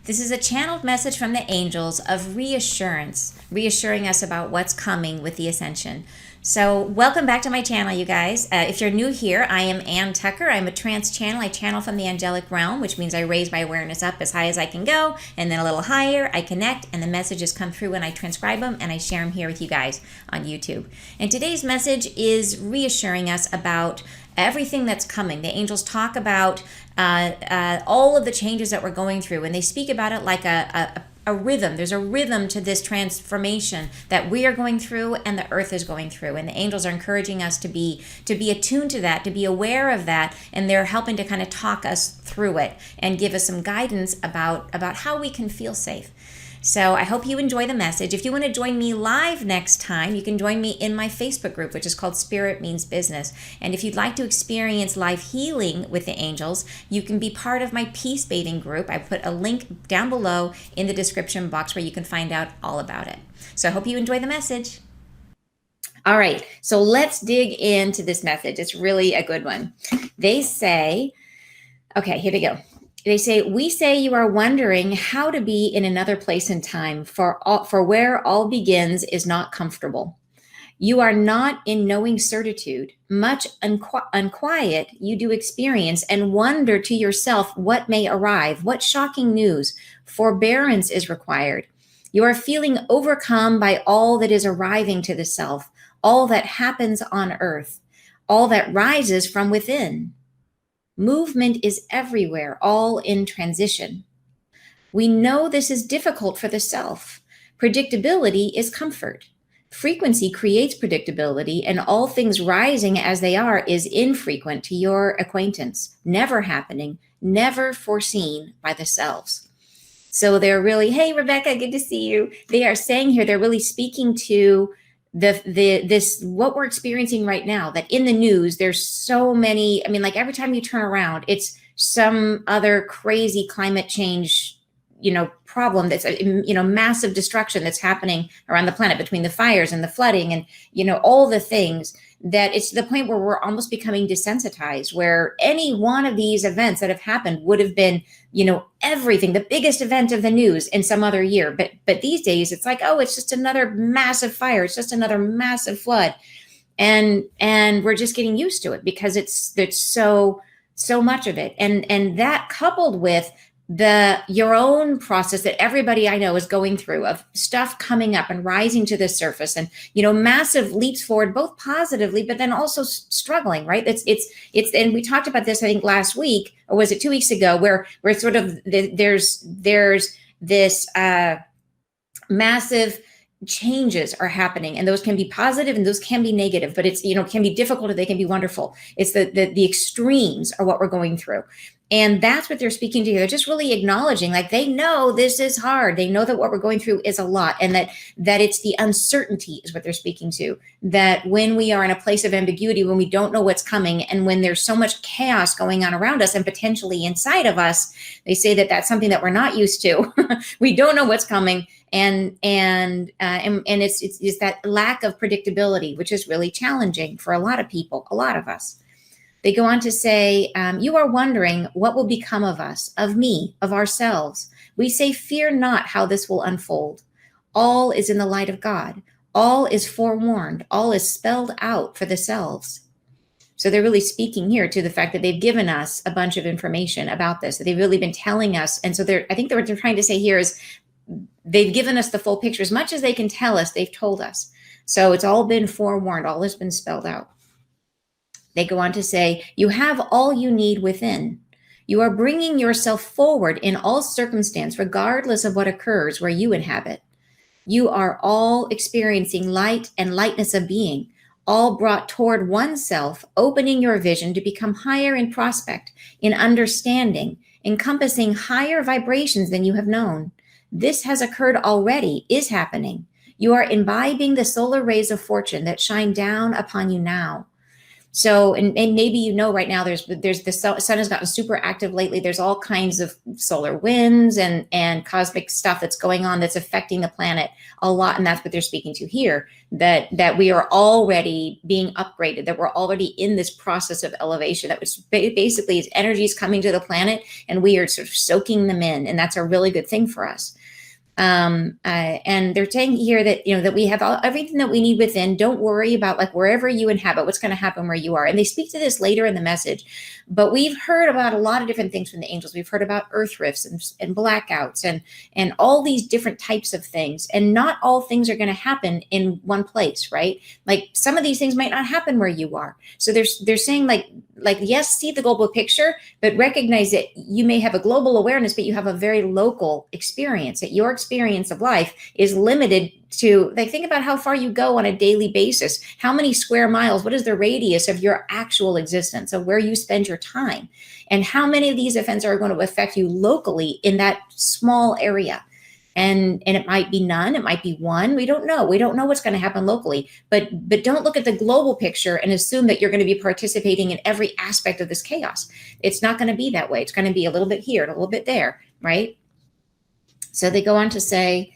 This is a channeled message from the angels of reassurance, reassuring us about what's coming with the Ascension. So welcome back to my channel, you guys. If you're new here, I am Ann Tucker. I'm a trance channel. I channel from the angelic realm, which means I raise my awareness up as high as I can go, and then a little higher, I connect, and the messages come through and I transcribe them and I share them here with you guys on YouTube. And today's message is reassuring us about everything that's coming. The angels talk about all of the changes that we're going through, and they speak about it like a rhythm. There's a rhythm to this transformation that we are going through and the earth is going through. And the angels are encouraging us to be attuned to that, to be aware of that, and they're helping to kind of talk us through it and give us some guidance about how we can feel safe. So I hope you enjoy the message. If you want to join me live next time, you can join me in my Facebook group, which is called Spirit Means Business. And if you'd like to experience live healing with the angels, you can be part of my peace bathing group. I put a link down below in the description box where you can find out all about it. So I hope you enjoy the message. All right, so let's dig into this message. It's really a good one. They say, okay, here we go. They say, we say you are wondering how to be in another place and time, for where all begins is not comfortable. You are not in knowing certitude. Much unquiet you do experience and wonder to yourself what may arrive, what shocking news. Forbearance is required. You are feeling overcome by all that is arriving to the self, all that happens on earth, all that rises from within. Movement is everywhere, all in transition. We know this is difficult for the self. Predictability is comfort. Frequency creates predictability, and all things rising as they are is infrequent to your acquaintance, never happening, never foreseen by the selves. So they're really, hey, Rebecca, good to see you. They are saying here, they're really speaking to this what we're experiencing right now, that in the news there's so many, I mean, like every time you turn around it's some other crazy climate change problem that's massive destruction that's happening around the planet, between the fires and the flooding and all the things, that it's to the point where we're almost becoming desensitized, where any one of these events that have happened would have been everything, the biggest event of the news in some other year, but these days it's like, oh, it's just another massive fire, it's just another massive flood, and we're just getting used to it because there's so much of it, and that coupled with your own process that everybody I know is going through, of stuff coming up and rising to the surface, and massive leaps forward, both positively but then also struggling, right? It's and we talked about this, I think, last week, or was it 2 weeks ago, where sort of there's this massive changes are happening, and those can be positive and those can be negative, but it's can be difficult or they can be wonderful. It's the extremes are what we're going through. And that's what they're speaking to here. They're just really acknowledging, like, they know this is hard. They know that what we're going through is a lot, and that it's the uncertainty is what they're speaking to. That when we are in a place of ambiguity, when we don't know what's coming, and when there's so much chaos going on around us and potentially inside of us, they say that that's something that we're not used to. We don't know what's coming, and it's that lack of predictability, which is really challenging for a lot of people, a lot of us. They go on to say, you are wondering what will become of us, of me, of ourselves. We say, fear not how this will unfold. All is in the light of God. All is forewarned. All is spelled out for the selves. So they're really speaking here to the fact that they've given us a bunch of information about this, that they've really been telling us. And so I think what they're trying to say here is they've given us the full picture. As much as they can tell us, they've told us. So it's all been forewarned. All has been spelled out. They go on to say, you have all you need within. You are bringing yourself forward in all circumstance, regardless of what occurs where you inhabit. You are all experiencing light and lightness of being, all brought toward oneself, opening your vision to become higher in prospect, in understanding, encompassing higher vibrations than you have known. This has occurred already, is happening. You are imbibing the solar rays of fortune that shine down upon you now. So, and maybe right now there's the sun has gotten super active lately. There's all kinds of solar winds and cosmic stuff that's going on that's affecting the planet a lot, and that's what they're speaking to here. That we are already being upgraded. That we're already in this process of elevation. That was basically is energies coming to the planet, and we are sort of soaking them in, and that's a really good thing for us. And they're saying here that that we have everything that we need within. Don't worry about like wherever you inhabit, what's going to happen where you are. And they speak to this later in the message, but we've heard about a lot of different things from the angels. We've heard about earth rifts and blackouts and all these different types of things. And not all things are going to happen in one place, right? Like some of these things might not happen where you are. So they're saying like yes, see the global picture, but recognize that you may have a global awareness, but you have a very local experience. That your experience of life is limited to, like, think about how far you go on a daily basis. How many square miles? What is the radius of your actual existence, of where you spend your time? And how many of these events are going to affect you locally in that small area? And it might be none, it might be one. We don't know. We don't know what's going to happen locally. But don't look at the global picture and assume that you're going to be participating in every aspect of this chaos. It's not going to be that way. It's going to be a little bit here, a little bit there, right? So they go on to say,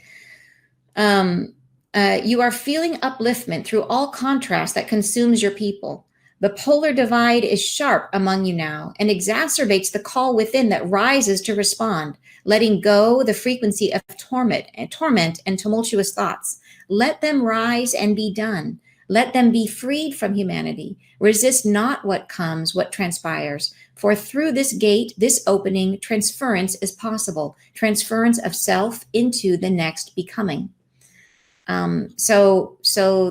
you are feeling upliftment through all contrast that consumes your people. The polar divide is sharp among you now and exacerbates the call within that rises to respond, letting go the frequency of torment and tumultuous thoughts. Let them rise and be done. Let them be freed from humanity. Resist not what comes, what transpires. For through this gate, this opening, transference is possible. Transference of self into the next becoming. So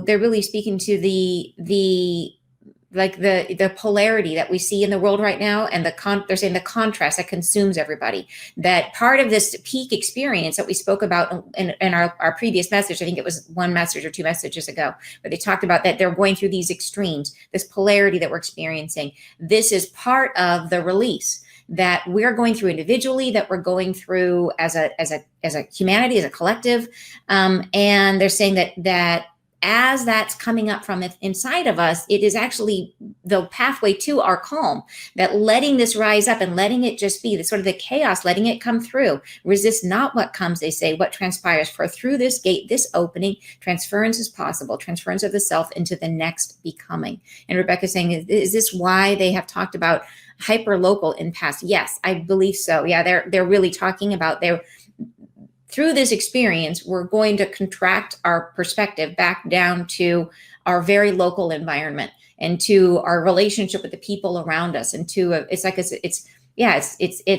they're really speaking to the polarity that we see in the world right now, and they're saying the contrast that consumes everybody. That part of this peak experience that we spoke about in our previous message, I think it was one message or two messages ago, where they talked about that they're going through these extremes, this polarity that we're experiencing. This is part of the release that we're going through individually, that we're going through as a humanity, as a collective. And they're saying that as that's coming up from inside of us, it is actually the pathway to our calm, that letting this rise up and letting it just be the sort of the chaos, letting it come through. Resist not what comes, they say, what transpires. For through this gate, this opening, transference is possible, transference of the self into the next becoming. And Rebecca's saying, is this why they have talked about hyper-local in past? Yes, I believe so. Yeah, they're really talking about through this experience, we're going to contract our perspective back down to our very local environment and to our relationship with the people around us, and to it's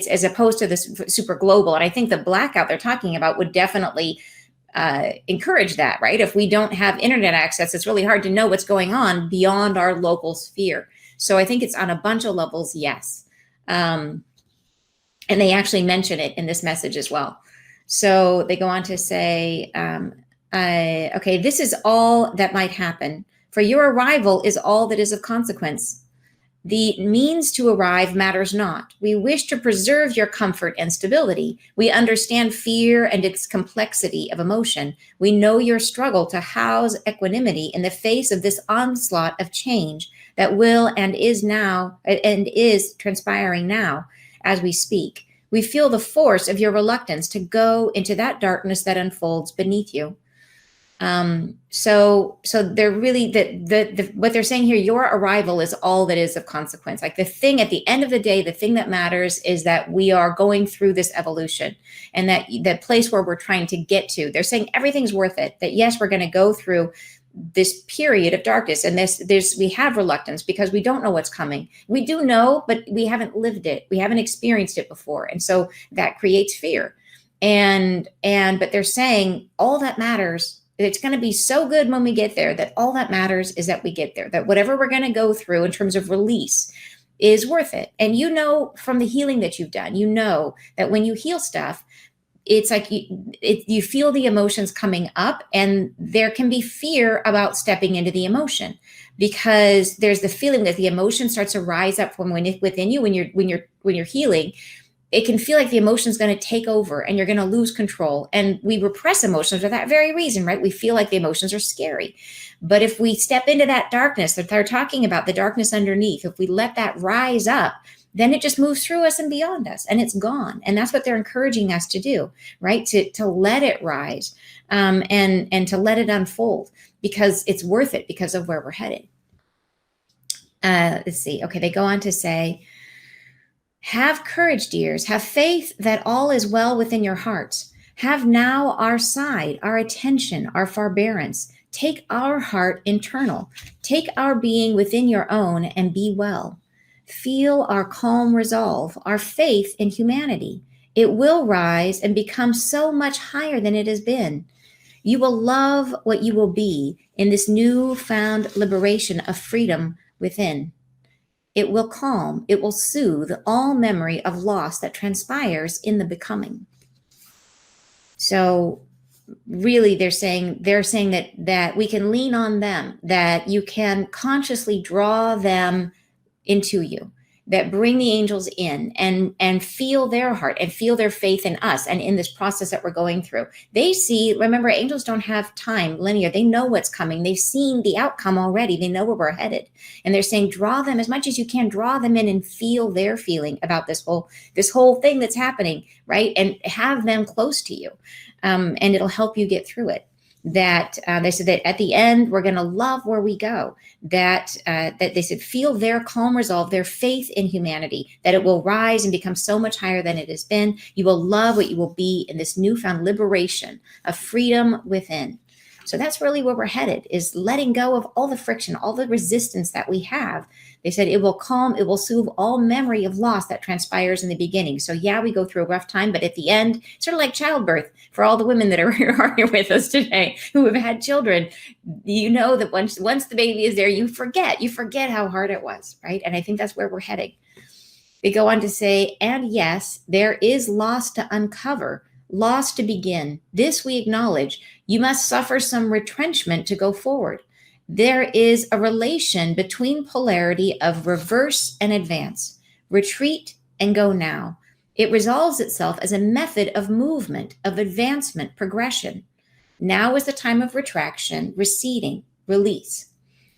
as opposed to this super global. And I think the blackout they're talking about would definitely encourage that, right? If we don't have internet access, it's really hard to know what's going on beyond our local sphere. So I think it's on a bunch of levels, yes. And they actually mention it in this message as well. So they go on to say, okay, this is all that might happen. For your arrival is all that is of consequence. The means to arrive matters not. We wish to preserve your comfort and stability. We understand fear and its complexity of emotion. We know your struggle to house equanimity in the face of this onslaught of change that will and is now and is transpiring now as we speak. We feel the force of your reluctance to go into that darkness that unfolds beneath you. So they're really what they're saying here, your arrival is all that is of consequence. Like the thing at the end of the day, the thing that matters is that we are going through this evolution, and that the place where we're trying to get to, they're saying everything's worth it. That yes, we're going to go through this period of darkness, and we have reluctance because we don't know what's coming. We do know, but we haven't lived it. We haven't experienced it before. And so that creates fear. But they're saying all that matters, it's going to be so good when we get there, that all that matters is that we get there, that whatever we're going to go through in terms of release is worth it. And from the healing that you've done, that when you heal stuff, it's like you feel the emotions coming up, and there can be fear about stepping into the emotion, because there's the feeling that the emotion starts to rise up from within you when you're healing, it can feel like the emotion is going to take over and you're going to lose control. And we repress emotions for that very reason, right? We feel like the emotions are scary. But if we step into that darkness that they're talking about, the darkness underneath, if we let that rise up, then it just moves through us and beyond us, and it's gone. And that's what they're encouraging us to do, right? To let it rise, and to let it unfold, because it's worth it because of where we're headed. Let's see. Okay, they go on to say, have courage, dears. Have faith that all is well within your hearts. Have now our side, our attention, our forbearance. Take our heart internal. Take our being within your own and be well. Feel our calm resolve, our faith in humanity. It will rise and become so much higher than it has been. You will love what you will be in this newfound liberation of freedom within. It will calm, it will soothe all memory of loss that transpires in the becoming. So really they're saying that we can lean on them, that you can consciously draw them into you, that bring the angels in and feel their heart and feel their faith in us and in this process that we're going through. They see, remember, angels don't have time linear. They know what's coming. They've seen the outcome already. They know where we're headed. And they're saying, draw them as much as you can, draw them in and feel their feeling about this whole thing that's happening, right? And have them close to you. And it'll help you get through it. That they said that at the end, we're going to love where we go. That they said, feel their calm resolve, their faith in humanity, that it will rise and become so much higher than it has been. You will love what you will be in this newfound liberation of freedom within. So that's really where we're headed, is letting go of all the friction, all the resistance that we have. They said it will calm, it will soothe all memory of loss that transpires in the beginning. So yeah, we go through a rough time, but at the end, sort of like childbirth, for all the women that are here with us today who have had children, you know that once the baby is there, you forget how hard it was, right? And I think that's where we're heading. They go on to say, and yes, there is loss to uncover, loss to begin. This we acknowledge. You must suffer some retrenchment to go forward. There is a relation between polarity of reverse and advance, retreat and go now. It resolves itself as a method of movement, of advancement, progression. Now is the time of retraction, receding, release.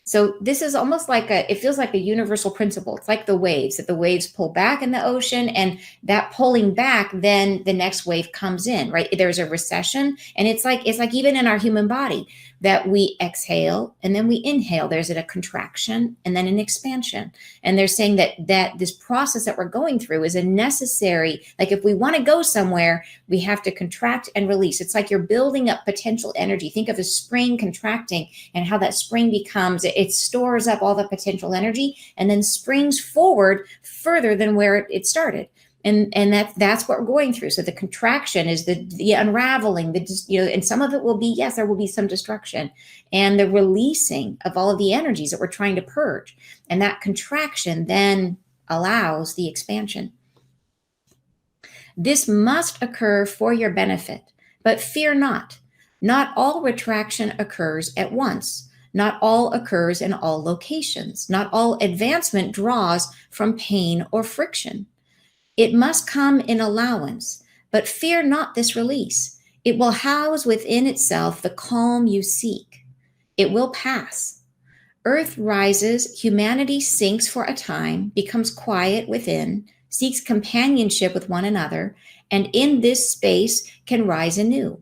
So this is almost like it feels like a universal principle. It's like the waves, that the waves pull back in the ocean, and that pulling back, then the next wave comes in, right? There's a recession, and it's like even in our human body, that we exhale and then we inhale. There's a contraction and then an expansion. And they're saying that this process that we're going through is a necessary, like if we want to go somewhere, we have to contract and release. It's like you're building up potential energy. Think of a spring contracting and how that spring becomes, it stores up all the potential energy and then springs forward further than where it started. And that's what we're going through. So the contraction is the unraveling, and some of it will be, yes, there will be some destruction, and the releasing of all of the energies that we're trying to purge. And that contraction then allows the expansion. This must occur for your benefit, but fear not. Not all retraction occurs at once. Not all occurs in all locations. Not all advancement draws from pain or friction. It must come in allowance, but fear not this release. It will house within itself the calm you seek. It will pass. Earth rises, humanity sinks for a time, becomes quiet within, seeks companionship with one another, and in this space can rise anew,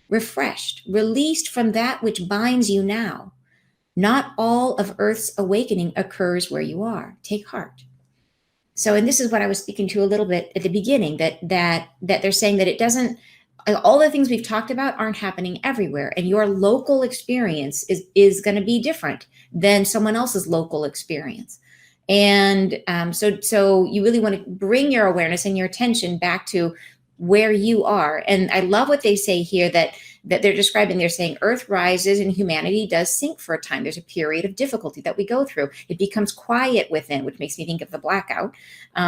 refreshed, released from that which binds you now. Not all of Earth's awakening occurs where you are. Take heart. So, and this is what I was speaking to a little bit at the beginning, that they're saying that it doesn't, all the things we've talked about aren't happening everywhere. And your local experience is going to be different than someone else's local experience. And so you really want to bring your awareness and your attention back to where you are. And I love what they say here, that they're describing, they're saying Earth rises and humanity does sink for a time. There's a period of difficulty that we go through. It becomes quiet within, which makes me think of the blackout,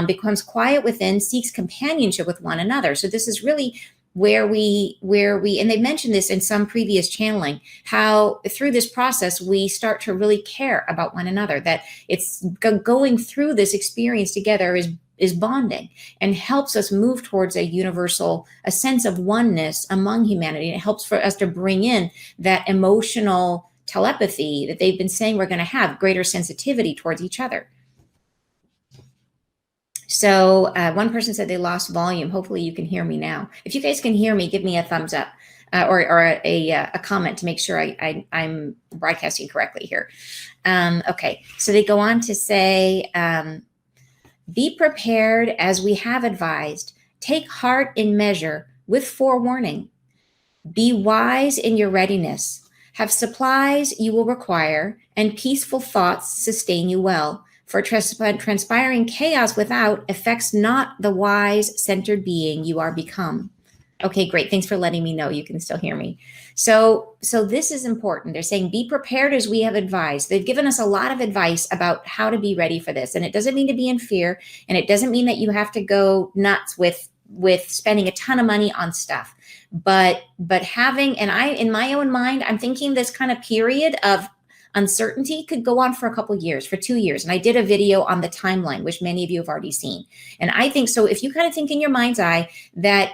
becomes quiet within, seeks companionship with one another. So this is really where we, and they mentioned this in some previous channeling, how through this process, we start to really care about one another, that it's going through this experience together is is bonding and helps us move towards a sense of oneness among humanity. It helps for us to bring in that emotional telepathy that they've been saying we're going to have, greater sensitivity towards each other. So one person said they lost volume. Hopefully you can hear me now. If you guys can hear me, give me a thumbs up or a comment to make sure I'm broadcasting correctly here. Okay, so they go on to say, be prepared as we have advised. Take heart in measure with forewarning. Be wise in your readiness. Have supplies you will require, and peaceful thoughts sustain you well. For transpiring chaos without affects not the wise, centered being you are become. Okay, great. Thanks for letting me know you can still hear me. So this is important. They're saying, be prepared as we have advised. They've given us a lot of advice about how to be ready for this. And it doesn't mean to be in fear. And it doesn't mean that you have to go nuts with spending a ton of money on stuff. But having, and in my own mind, I'm thinking this kind of period of uncertainty could go on for a couple of years, for 2 years. And I did a video on the timeline, which many of you have already seen. And I think so if you kind of think in your mind's eye that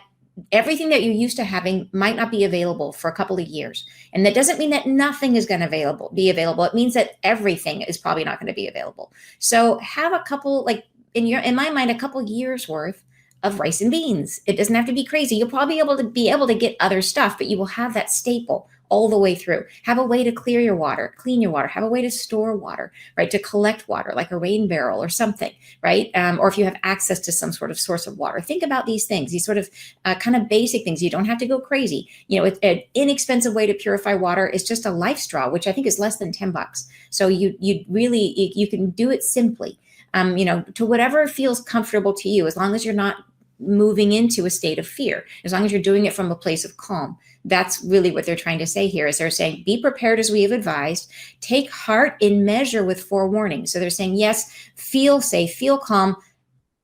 everything that you're used to having might not be available for a couple of years. And that doesn't mean that nothing is going to be available. It means that everything is probably not going to be available. So have a couple, like in my mind, a couple years worth of rice and beans. It doesn't have to be crazy. You'll probably be able to get other stuff, but you will have that staple all the way through. Have a way to clean your water, have a way to store water, right? To collect water, like a rain barrel or something, right? Or if you have access to some sort of source of water, think about these things, these sort of kind of basic things. You don't have to go crazy. It's an inexpensive way to purify water is just a life straw, which I think is less than $10. So you can do it simply, to whatever feels comfortable to you, as long as you're not moving into a state of fear, as long as you're doing it from a place of calm. That's really what they're trying to say here, is they're saying, be prepared as we have advised, take heart in measure with forewarning. So they're saying, yes, feel safe, feel calm,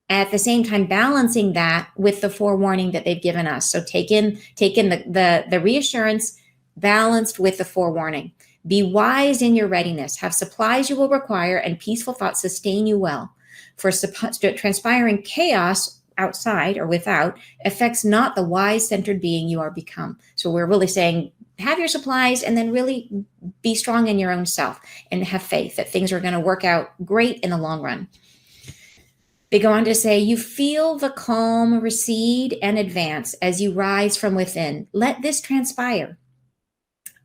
at the same time balancing that with the forewarning that they've given us. So take in the reassurance balanced with the forewarning. Be wise in your readiness, have supplies you will require, and peaceful thoughts sustain you well. For transpiring chaos outside or without affects not the wise, centered being you are become. So we're really saying, have your supplies and then really be strong in your own self and have faith that things are going to work out great in the long run. They go on to say, you feel the calm recede and advance as you rise from within. Let this transpire.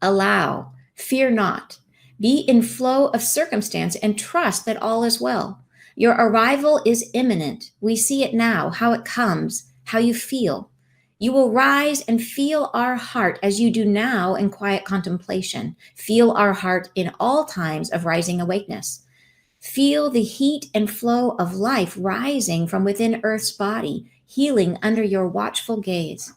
Allow, fear not. Be in flow of circumstance and trust that all is well. Your arrival is imminent. We see it now, how it comes, how you feel. You will rise and feel our heart as you do now in quiet contemplation. Feel our heart in all times of rising awakeness. Feel the heat and flow of life rising from within Earth's body, healing under your watchful gaze.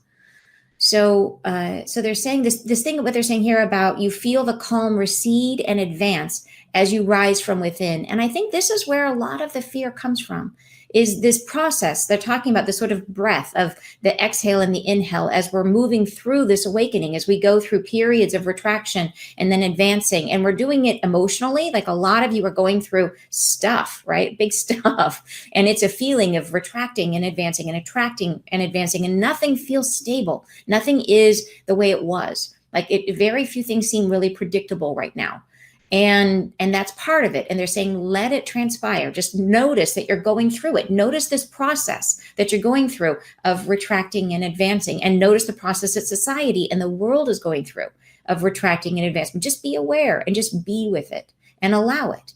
So they're saying this thing, what they're saying here about you feel the calm recede and advance as you rise from within. And I think this is where a lot of the fear comes from, is this process. They're talking about this sort of breath of the exhale and the inhale as we're moving through this awakening, as we go through periods of retraction and then advancing. And we're doing it emotionally. Like a lot of you are going through stuff, right? Big stuff. And it's a feeling of retracting and advancing and attracting and advancing. And nothing feels stable. Nothing is the way it was. Like very few things seem really predictable right now. And that's part of it. And they're saying, let it transpire. Just notice that you're going through it. Notice this process that you're going through of retracting and advancing, and notice the process that society and the world is going through of retracting and advancing. Just be aware and just be with it and allow it.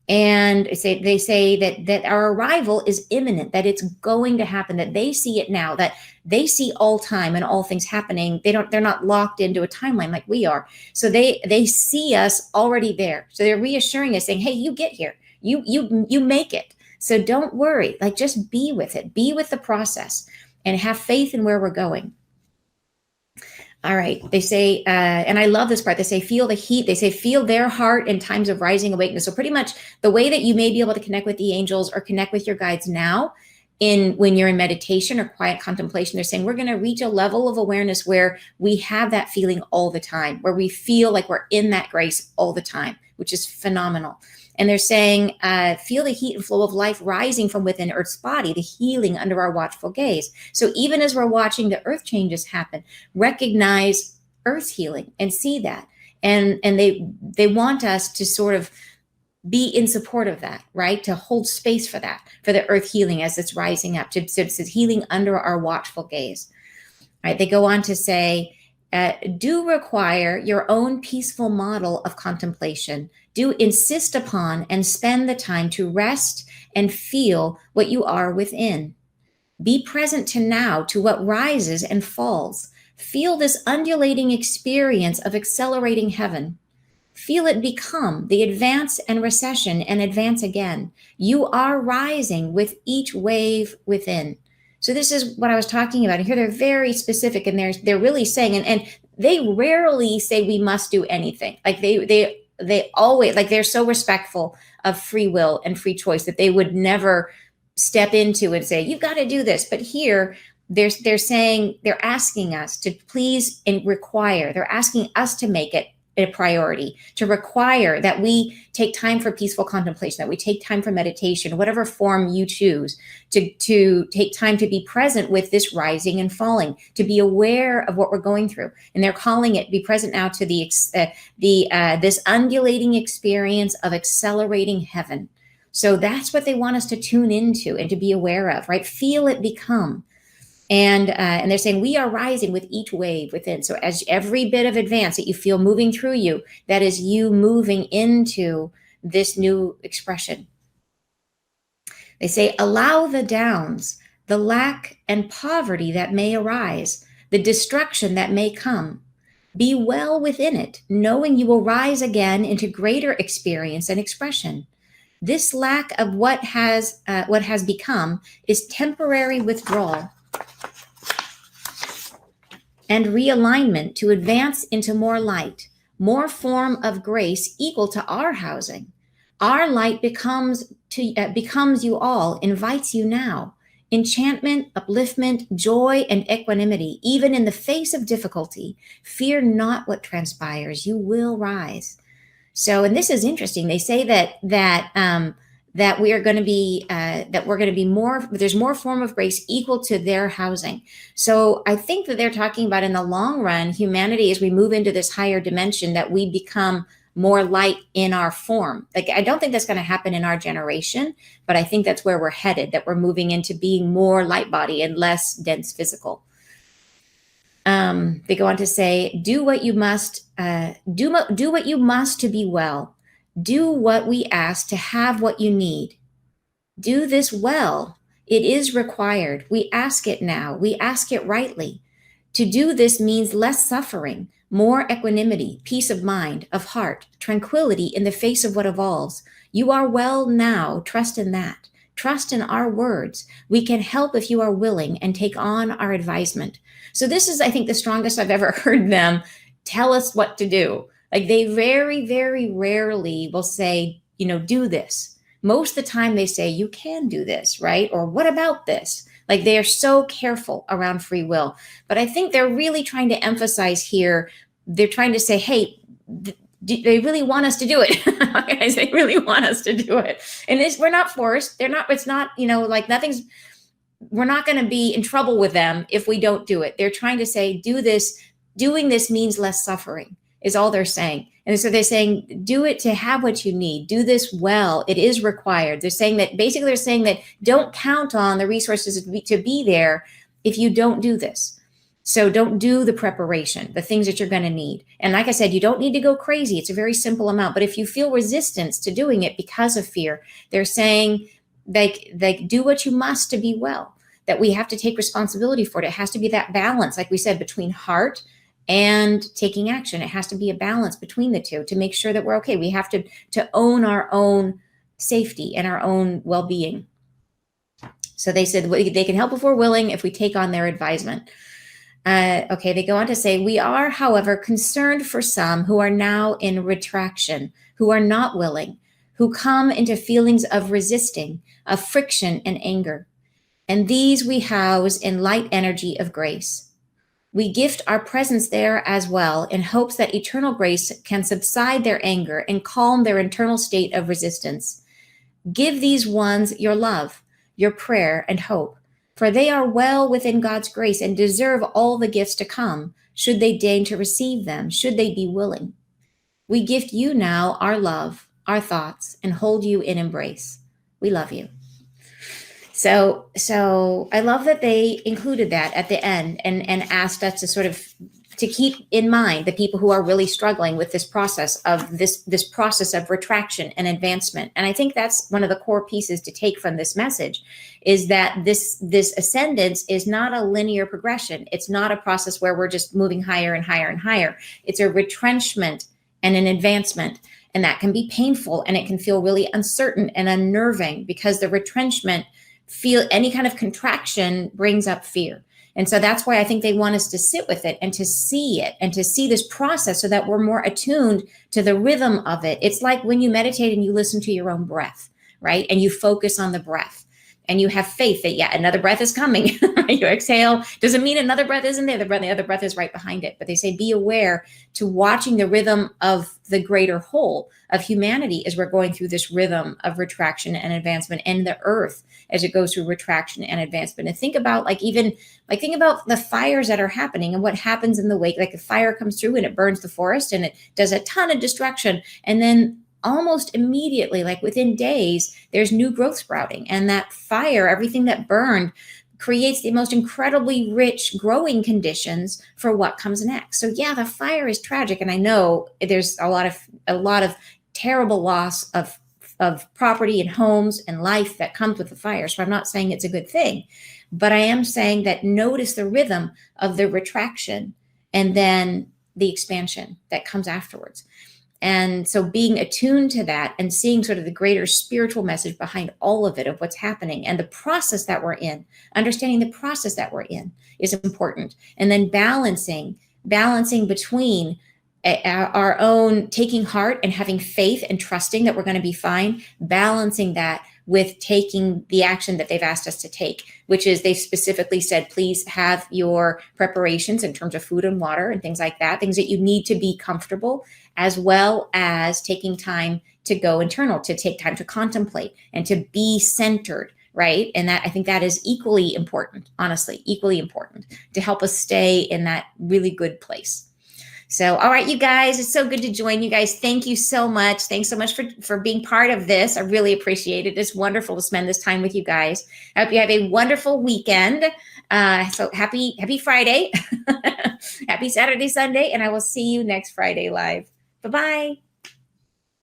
And they say that our arrival is imminent, that it's going to happen, that they see it now, that they see all time and all things happening. They're not locked into a timeline like we are. So they see us already there. So they're reassuring us, saying, hey, you get here, you make it. So don't worry, like just be with it, be with the process and have faith in where we're going. All right. They say, and I love this part. They say, feel the heat. They say, feel their heart in times of rising awakeness. So pretty much the way that you may be able to connect with the angels or connect with your guides now when you're in meditation or quiet contemplation, they're saying, we're going to reach a level of awareness where we have that feeling all the time, where we feel like we're in that grace all the time, which is phenomenal. And they're saying, feel the heat and flow of life rising from within Earth's body, the healing under our watchful gaze. So even as we're watching the Earth changes happen, recognize Earth's healing and see that. And they want us to sort of be in support of that, right? To hold space for that, for the Earth healing as it's rising up, to healing under our watchful gaze. Right? They go on to say, do require your own peaceful model of contemplation. Do insist upon and spend the time to rest and feel what you are within. Be present to now, to what rises and falls. Feel this undulating experience of accelerating heaven. Feel it become the advance and recession and advance again. You are rising with each wave within. So this is what I was talking about. Here they're very specific, and they're really saying, and they rarely say we must do anything. Like they always, like, they're so respectful of free will and free choice that they would never step into and say, you've got to do this. But here they're saying, they're asking us to please and require, they're asking us to make it a priority, to require that we take time for peaceful contemplation, that we take time for meditation, whatever form you choose, to take time to be present with this rising and falling, to be aware of what we're going through. And they're calling it, be present now to this undulating experience of accelerating heaven. So that's what they want us to tune into and to be aware of, right? Feel it become. And they're saying we are rising with each wave within. So as every bit of advance that you feel moving through you, that is you moving into this new expression. They say, allow the downs, the lack and poverty that may arise, the destruction that may come. Be well within it, knowing you will rise again into greater experience and expression. This lack of what has become is temporary withdrawal and realignment to advance into more light, more form of grace equal to our housing. Our light becomes you all, invites you now. Enchantment, upliftment, joy, and equanimity, even in the face of difficulty. Fear not what transpires, you will rise. So, and this is interesting. They say that we are going to be more, there's more form of grace equal to their housing. So I think that they're talking about, in the long run, humanity, as we move into this higher dimension, that we become more light in our form. Like, I don't think that's going to happen in our generation, but I think that's where we're headed, that we're moving into being more light body and less dense physical. They go on to say, do what you must to be well. Do what we ask to have what you need. Do this well. It is required. We ask it now. We ask it rightly. To do this means less suffering, more equanimity, peace of mind, of heart, tranquility in the face of what evolves. You are well now. Trust in that. Trust in our words. We can help if you are willing and take on our advisement. So this is, I think, the strongest I've ever heard them tell us what to do. Like, they very, very rarely will say, do this. Most of the time they say, you can do this, right? Or what about this? Like, they are so careful around free will. But I think they're really trying to emphasize here, they're trying to say, hey, they really want us to do it. Guys, they really want us to do it. And we're not forced. It's not, like nothing's, we're not going to be in trouble with them if we don't do it. They're trying to say, do this. Doing this means less suffering, is all they're saying. And so they're saying, do it to have what you need. Do this well. It is required. They're saying that don't count on the resources to be there if you don't do this. So don't do the preparation, the things that you're going to need. And like I said, you don't need to go crazy. It's a very simple amount. But if you feel resistance to doing it because of fear, they're saying, do what you must to be well, that we have to take responsibility for it. It has to be that balance, like we said, between heart and taking action. It has to be a balance between the two to make sure that we're okay. We have to own our own safety and our own well-being. So they said they can help if we're willing, if we take on their advisement. Okay, they go on to say, we are, however, concerned for some who are now in retraction, who are not willing, who come into feelings of resisting, of friction and anger. And these we house in light energy of grace. We gift our presence there as well in hopes that eternal grace can subside their anger and calm their internal state of resistance. Give these ones your love, your prayer, and hope, for they are well within God's grace and deserve all the gifts to come, should they deign to receive them, should they be willing. We gift you now our love, our thoughts, and hold you in embrace. We love you. So I love that they included that at the end and asked us to sort of to keep in mind the people who are really struggling with this process of retraction and advancement. And I think that's one of the core pieces to take from this message, is that this ascendance is not a linear progression. It's not a process where we're just moving higher and higher and higher. It's a retrenchment and an advancement. And that can be painful, and it can feel really uncertain and unnerving, because the retrenchment, feel any kind of contraction brings up fear. And so that's why I think they want us to sit with it and to see it and to see this process so that we're more attuned to the rhythm of it. It's like when you meditate and you listen to your own breath, right? And you focus on the breath and you have faith that, yeah, another breath is coming. You exhale. Doesn't mean another breath isn't there. The other breath is right behind it. But they say, be aware to watching the rhythm of the greater whole of humanity as we're going through this rhythm of retraction and advancement, and the earth as it goes through retraction and advancement. And think about think about the fires that are happening and what happens in the wake. Like the fire comes through and it burns the forest and it does a ton of destruction. And then almost immediately, like within days, there's new growth sprouting. And that fire, everything that burned, creates the most incredibly rich growing conditions for what comes next. So yeah, the fire is tragic. And I know there's a lot of terrible loss of property and homes and life that comes with the fire. So I'm not saying it's a good thing, but I am saying that notice the rhythm of the retraction and then the expansion that comes afterwards. And so being attuned to that and seeing sort of the greater spiritual message behind all of it, of what's happening and the process that we're in, understanding the process that we're in is important. And then balancing between our own taking heart and having faith and trusting that we're going to be fine, balancing that with taking the action that they've asked us to take, which is they specifically said, please have your preparations in terms of food and water and things like that, things that you need to be comfortable, as well as taking time to go internal, to take time to contemplate and to be centered, right? And that, I think that is equally important, honestly, equally important to help us stay in that really good place. So, all right, you guys, it's so good to join you guys. Thank you so much. Thanks so much for being part of this. I really appreciate it. It's wonderful to spend this time with you guys. I hope you have a wonderful weekend. So happy Friday, happy Saturday, Sunday, and I will see you next Friday live. Bye-bye.